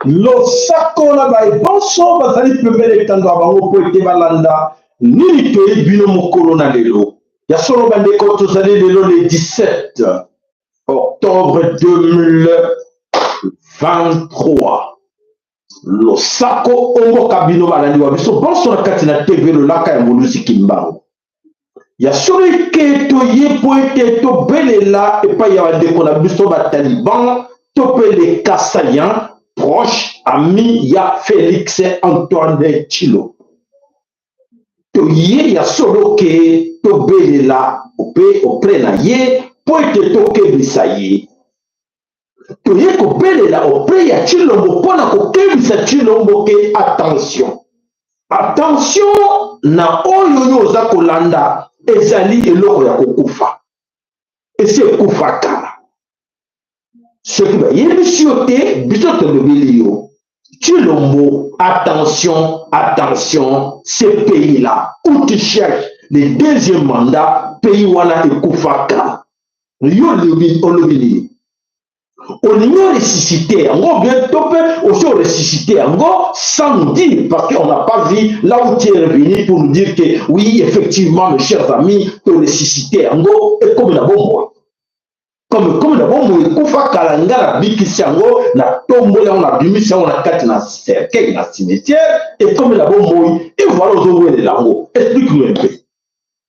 Losako na ba bonso bazali pembele tando abango po ete balanda nini toyebi bino mokolo na lelo ya solo bandeko tozali lelo le 17 octobre 2023 losako omboka bino balandi wa biso bonso na kati na TV lolaka ya Molusi Kimbangu ya solo eke toye po ete tobelela epai ya bandeko na biso bataliban to pe les Kassaïens proche ami ya Félix Antoine Tshilombo toye ya solo ke tobelela opre na ye po ete tokebisa ye toye kobelela opre ya Tshilombo mpona kokebisa Tshilombo ke attention na oyo oza kolanda ezali eloko ya kokufa esi ekufa kala soki bayebisi yo te biso tolobeli yo Tshilombo attention ce pays là où tu cherches le deuxième mandat pays wana ekufa kala yo olobeli olingi ressusciter yango bien to mpe aussi ressusciter yango sans nous dire parce qu'on n'a pas vu là où tu es revenu pour nous dire que oui effectivement mes chers amis to ressusciter yango et comme la bombe comme na bombo ekufa kala ngala bikisi yango na tombo yango na bimisi yango na kati na cercueil na cimetière et comme la bombo et voilà ozowelela yango explique-nous un peu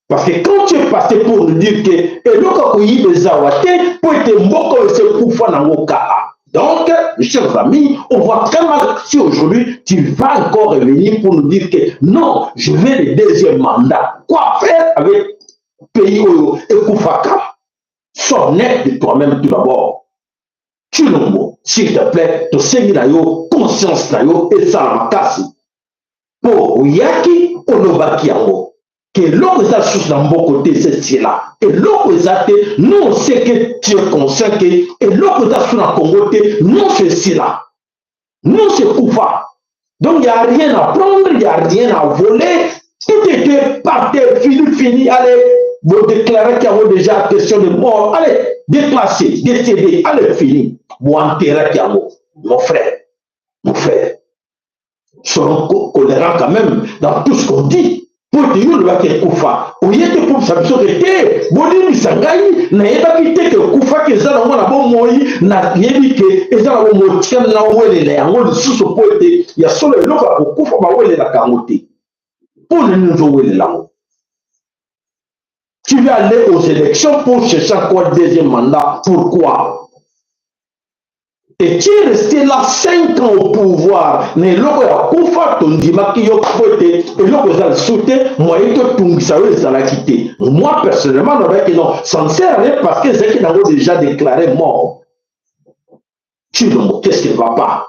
parce que quand tu es passé pour nous dire que eloko koyiba ezawa te po ete mboko esekufa nango kala donc mes chers amis on voit très mal si aujourd'hui tu vas encore revenir pour nous dire que non je veux le deuxième mandat quoi faire avec pays oyo ekufa kala. Sois honnête de toi-même tout d'abord. Tshilombo, s'il te plaît, to sengi na yo, conscience na yo, et ça la makasi. Po yaki olobaki yango. Que l'homme est sous dans bon côté, c'est cela. Et l'homme est nous on sait que tu es conscient que, et l'homme est sous dans Congo, non c'est cela. Non c'est Koufa. Donc il n'y a rien à prendre, il n'y a rien à voler. Tout était parti, fini, allez. Vous déclarez qu'il y a déjà question de mort. Allez, déclassé, décédé, allez, fini. Vous enterrez qu'il y a mon frère. Soyons colérants quand même dans tout ce qu'on dit. Pour dire le bac est Koufa. Au lieu de pour ça, vous savez, Boni Misangaï, n'a pas quitté que Koufa, que ça, on a bon moi, n'a rien dit que, et ça, on a tient là où elle est, on a sous ce poète, il y a seulement le local pour Koufa, où elle est la camoté. Pour le nous où elle est là. Tu vas aller aux élections pour chercher encore deuxième mandat. Pourquoi? Et tu es resté là 5 ans au pouvoir. Mais l'autre a Koufa, ton dima qui a côté, et l'autre a sauté, moi et toi, tout ça, ça l'a quitté. Moi, personnellement, non, ça ne sert à rien parce que c'est qu'ils ont déjà déclaré mort. Tshilombo, qu'est-ce qui ne va pas?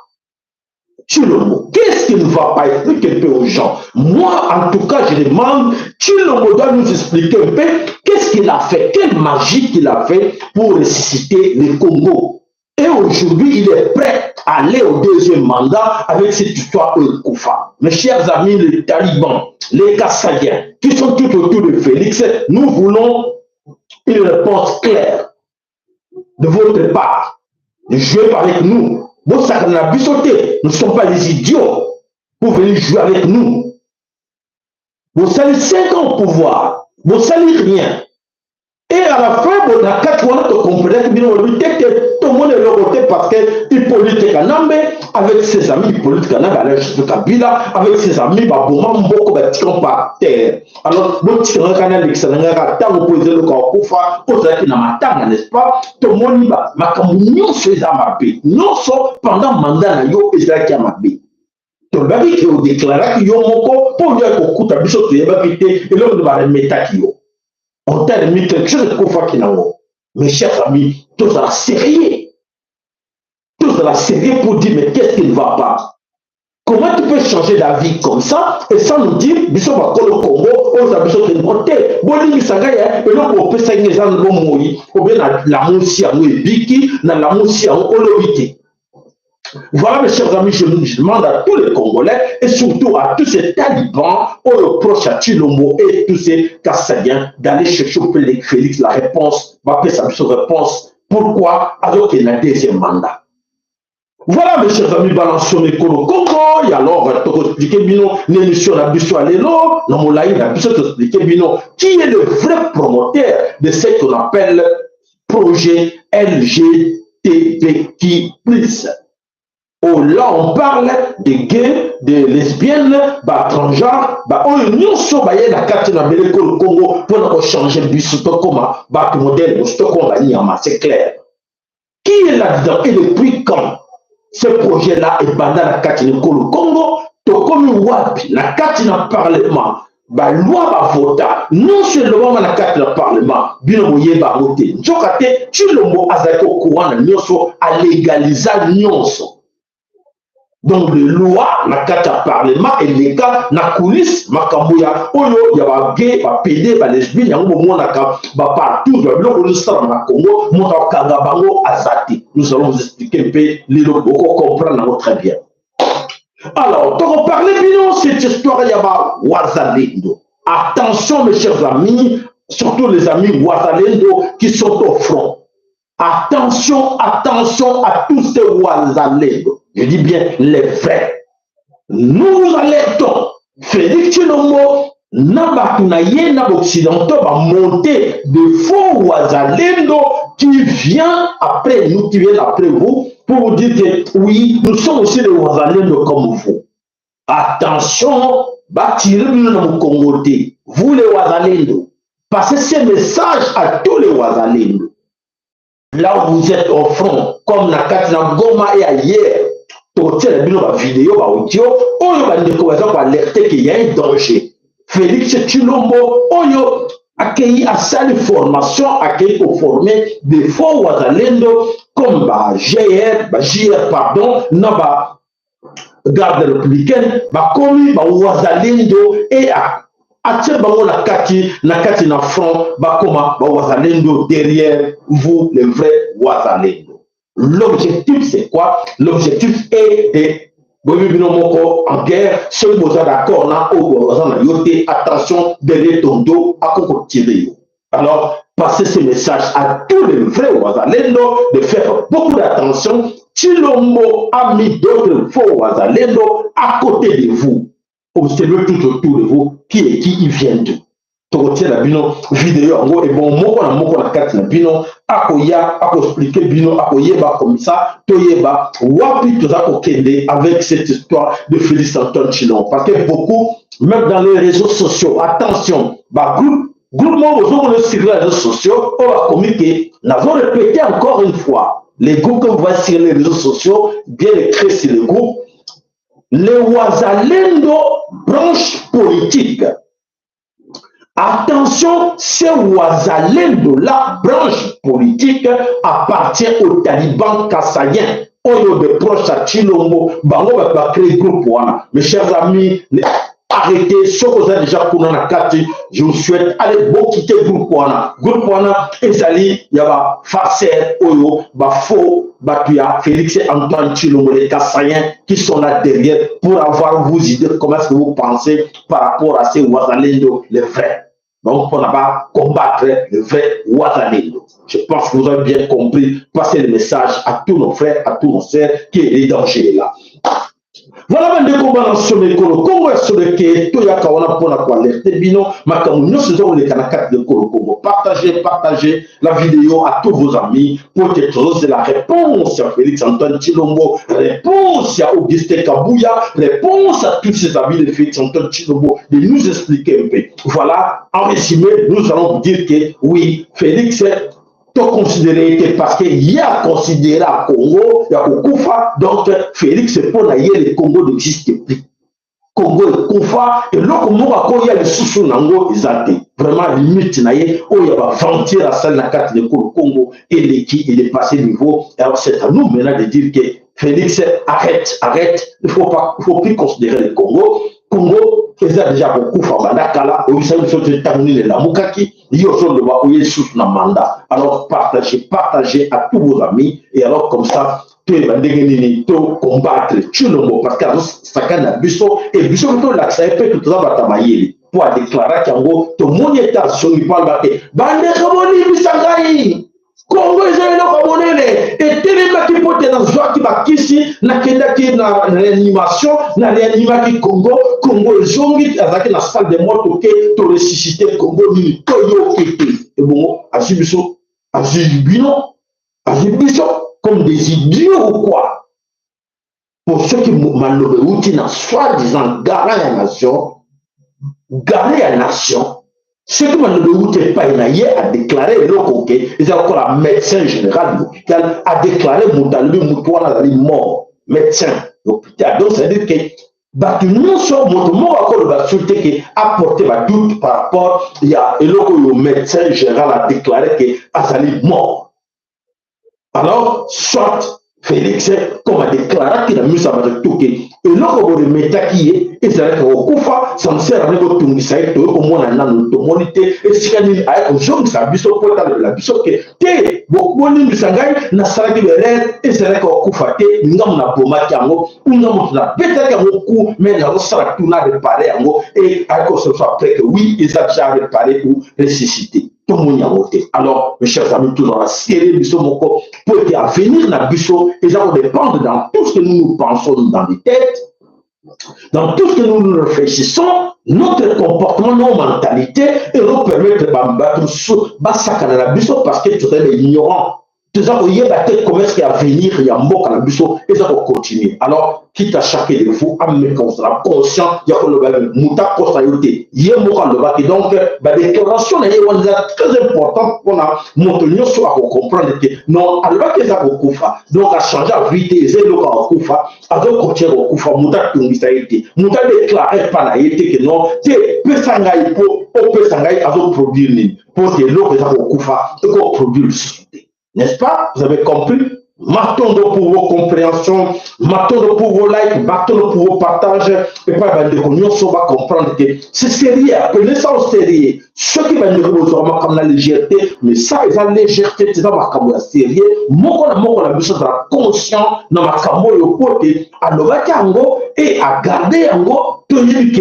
Tshilombo, qu'est-ce qui ne va pas? Explique un peu aux gens. Moi, en tout cas, je demande, Tshilombo doit nous expliquer un peu qu'est-ce qu'il a fait, quelle magie qu'il a fait pour ressusciter le Congo. Et aujourd'hui, il est prêt à aller au deuxième mandat avec cette histoire de Koufa. Mes chers amis, les talibans, les Kassaïens, qui sont tout autour de Félix, nous voulons une réponse claire de votre part. De jouer avec nous. Bon, ça n'a pas sauté. Nous ne sommes pas des idiots pour venir jouer avec nous. Vous savez 5 ans au pouvoir. Vous savez rien. Et à la fin, vous avez 4 mois de comprendre que tout le monde est le côté parce qu'il politique Kanambe avec ses amis, il politique Kanambe avec Kabila, avec ses amis, Babouma, Mboko, Batikon par terre. Alors, vous tirez un canal d'excellence, vous posez le corps pour faire, vous avez un matin, n'est-ce pas? Tout le monde y va. Mais comme nous sommes à ma non seulement pendant le mandat, nous sommes à ma paix. Donc, qui ont déclaré qu'ils ont pour dire qu'on coûte à Bissot, et l'homme de la remettre qui ont. On t'a mis quelque chose de Koufa qui n'a pas. Mes chers amis, tout ça sérieux. Tout choses de la série pour dire mais qu'est-ce qui ne va pas? Comment tu peux changer d'avis comme ça et sans nous dire, bisous va le Congo, on a besoin de monter. Boli Sagaya, et là on peut s'aimer les gens de l'homme, ou bien la moussia, ou biki, dans la moussia, on l'obité. Voilà mes chers amis, je demande à tous les Congolais et surtout à tous ces talibans, au proche à Chilombo et tous ces Kassadiens d'aller chercher au Félix la réponse, va faire sa réponse. Pourquoi? Alors qu'il y a un deuxième mandat. Voilà mes chers amis, balançons les Congo, et alors, je vais expliquer l'émission la Bissou Alelo, dans mon live, la Bissou expliquer qui est le vrai promoteur de ce qu'on appelle projet LGBTQ+. Oh, là, on parle des gays, des lesbiennes, transgenres, on so baye la carte na bele Congo pour changer du Sotokoma, modèle de Sotokoma, c'est clair. Qui est là-dedans et depuis quand? Ce projet-là est pendant la carte de Congo, Tokomi Wapi, la carte dans le Parlement, la loi va voter, non seulement la carte dans le Parlement, bien moyen va voter. Jokate, tu le mot azako courant nyonso à légaliser nyonso. Donc, les lois, la carte à parlement et les gars, la coulisse, makamboya, oyo, il y a des gays, des pédés, des lesbiennes, il y a un moment, partout, il y a un Congo, nous allons vous expliquer un peu, les locaux comprennent très bien. Alors, quand on parlait bien, cette histoire, il y a Wazalendo. Attention, mes chers amis, surtout les amis Wazalendo qui sont au front. Attention, attention à tous ces Wazalendo. Je dis bien les vrais. Nous alertons Félix Tshilombo, Nabakunaye, Naboccidentaux va monter de faux Wazalendo qui vient après nous, qui viennent après vous, pour vous dire que oui, nous sommes aussi des Wazalendo comme vous. Attention, bâtirez nous dans le Congo, vous les Wazalendo. Passez ces messages à tous les Wazalendo. Là où vous êtes au front, comme Nakatina Goma et ailleurs, tu as une vidéo, audio, on va nous alerter qu'il y a un danger. Félix Tshilombo, on a accueilli à sa formation, accueilli pour former des faux Wazalendo comme JR, pardon, non, garde républicaine, commis Wazalendo et attirez la kati na front, koma Wazalendo derrière vous, les vrais Wazalendo. L'objectif, c'est quoi? L'objectif est de en guerre, ceux qui sont d'accord, attention, derrière ton dos, à quoi tirer. Alors, passez ce message à tous les vrais Wazalendo de faire beaucoup d'attention. Tshilombo a mis d'autres faux Wazalendo à côté de vous. Observez tout autour de vous qui est qui, ils viennent d'où. Tokotia la bino vidéo en gros et bon moko na carte na bino akoya expliquer bino akoyeba comme ça toyeba wapi toza kokende avec cette histoire de Félix Antoine Tshilombo parce que beaucoup même dans les réseaux sociaux attention groupe moi sur les réseaux sociaux on va communiquer n'avons répété encore une fois les groupes que vous voyez sur les réseaux sociaux bien écrit sur le groupe les Wazalendo branche politique. Attention, ces Wazalendo, la branche politique appartient aux talibans kassaïens. Oyo de proche à Tshilombo, bango va créer groupe wana. Mes chers amis, arrêtez, ce que vous avez déjà pour la carte, je vous souhaite, allez, bon quitter groupe wana. Groupe wana, ezali, yaba farceur, oyo, faux, tuya Félix et Antoine Tshilombo, les kassaïens qui sont là derrière pour avoir vos idées, comment est-ce que vous pensez par rapport à ces Wazalendo, les vrais. Donc, on n'a pas combattre le vrai Wazalendo. Je pense que vous avez bien compris. Passez le message à tous nos frères, à tous nos sœurs, qui est les dangers là. Voilà des combats dans ce Congo est sur le quai, tout ya kawana pour la alerter bino, makamunyo se sont les canakas de Congo. Partagez la vidéo à tous vos amis pour que c'est la réponse à Félix Antoine Tshilombo, réponse à Augustin Kabouya, réponse à tous ces amis de Félix Antoine Tshilombo de nous expliquer un peu. Voilà, en résumé, nous allons vous dire que oui, Félix tout considéré parce qu'il y a considéré à Congo, il y a Koufa, donc Félix pour le Congo n'existe plus. Congo est Koufa, et là, il y a les sous nango ils vraiment limite, il y a ventir à salle la carte de Congo et l'équipe, il est passé niveau. Alors c'est à nous maintenant de dire que Félix, arrête. Il faut plus considérer le Congo. Congo, ils ont déjà beaucoup fait Mandakala, ils ont terminé la Mukaki, ils ont sous un mandat. Alors partagez à tous vos amis, et alors comme ça, tu vas combattre tout le monde, parce que ça a un buisson, et le buisson, ça peut tout ça, pour déclarer qu'en gros, tout le monde est à son parle, bande Ramoni, Bisangaï. Congo ezali ko monene etelemaki po te nazwaki bakisi nakendaki na réanimation na réanimaki Congo ezongi azalaki na salle de mort toke to ressusciter Congo nini toyoki te ebongo azwi biso comme des idiots ou quoi. Pour ceux qui malobe outi na soi-disant garant ya nation. Ce que Manoubé Painaye a déclaré, ils ont encore un médecin général de l'hôpital, a déclaré Moutalobi Moutouana mort, médecin de l'hôpital. Donc, ça veut dire que non seulement encore le consulté qui a porté ma doute par rapport, il y a le médecin général a déclaré que Azali mort. Alors, soit Félix, comme a déclaré qu'il a mis sa base tout et là, on le met qui est, et c'est vrai qu'au Koufa, ça me sert à l'époque tout ça, au moins un an, tout monité, et si on est avec un jeune, ça a biso pour la biso que, beaucoup de sangai, n'a salé de l'air, et c'est vrai qu'au Koufa, n'a mon aboma kiango, ou n'a mon bêta kiango, mais n'a pas tout n'a réparé ango, et avec ce soit après que oui, ils ont déjà réparé ou ressuscité. Tout le monde a voté. Alors, mes chers amis, toujours la série Bisso Moko, pour venir dans Bisso, et ça va dépendre dans tout ce que nous pensons dans les têtes, dans tout ce que nous réfléchissons, notre comportement, nos mentalités, et nous permettre de battre sur Bassakana Bisso parce que tu es ignorant. Tu sais, il y a peut-être comment est-ce qu'il y a à venir, il y a un mot à Bisso, et ça va continuer. Alors, quitte à chacun de vous, à me conscience, il y a le mouta postérité, il y a un mot à le et donc, la déclaration est très importante pour nous soit comprendre que non, alors que ça va Koufa, donc à changer la vérité, c'est le cas au Koufa, à donc continuer au Koufa, mouta tungisaïté, mouta déclarer par la été que non, c'est peu sangaï à donc produire, pour que l'eau que ça va Koufa, et qu'on produit le société. N'est-ce pas? Vous avez compris? M'attendons pour vos compréhensions, m'attendons pour vos likes, m'attendons pour vos partages. Et pas de nous va comprendre que c'est sérieux, appelez ça au sérieux. Ceux qui vont nous voir comme la légèreté, mais ça, ils ont la légèreté, c'est dans ma caméra sérieux. Moi, on a besoin d'être conscient dans ma caméra au côté, à l'ovatango et à garder en gros.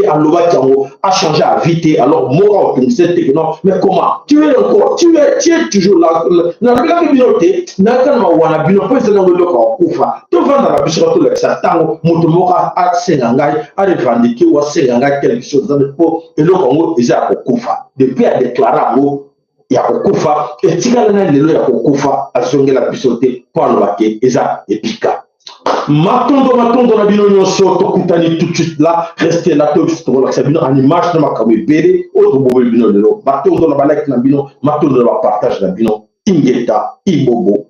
À l'ovatango, à changer à vite. Alors, moi, on sait que non, mais comment? Tu es encore, tu es toujours là. Dans la communauté, dans la communauté, c'est dans le local. Tu vas dans la bichette, tu ça tango, motomoka, à Sengangai, à revendiquer ou à Sengangai quelque chose dans le pot, et le Congo, ils ont Koufa. Depuis à déclarer un mot, il y a Koufa, et si il y a Koufa, à Zongue la bichotte, pour le baquet, ils ont Epika. Matondo na bino nyonso tokutani tout de suite là, restez là, tout de suite relaxer bino en image na makambe bere, autre bobo bino lelo, matondo na balek na bino, matondo na partage na bino, ingeta, ibobo.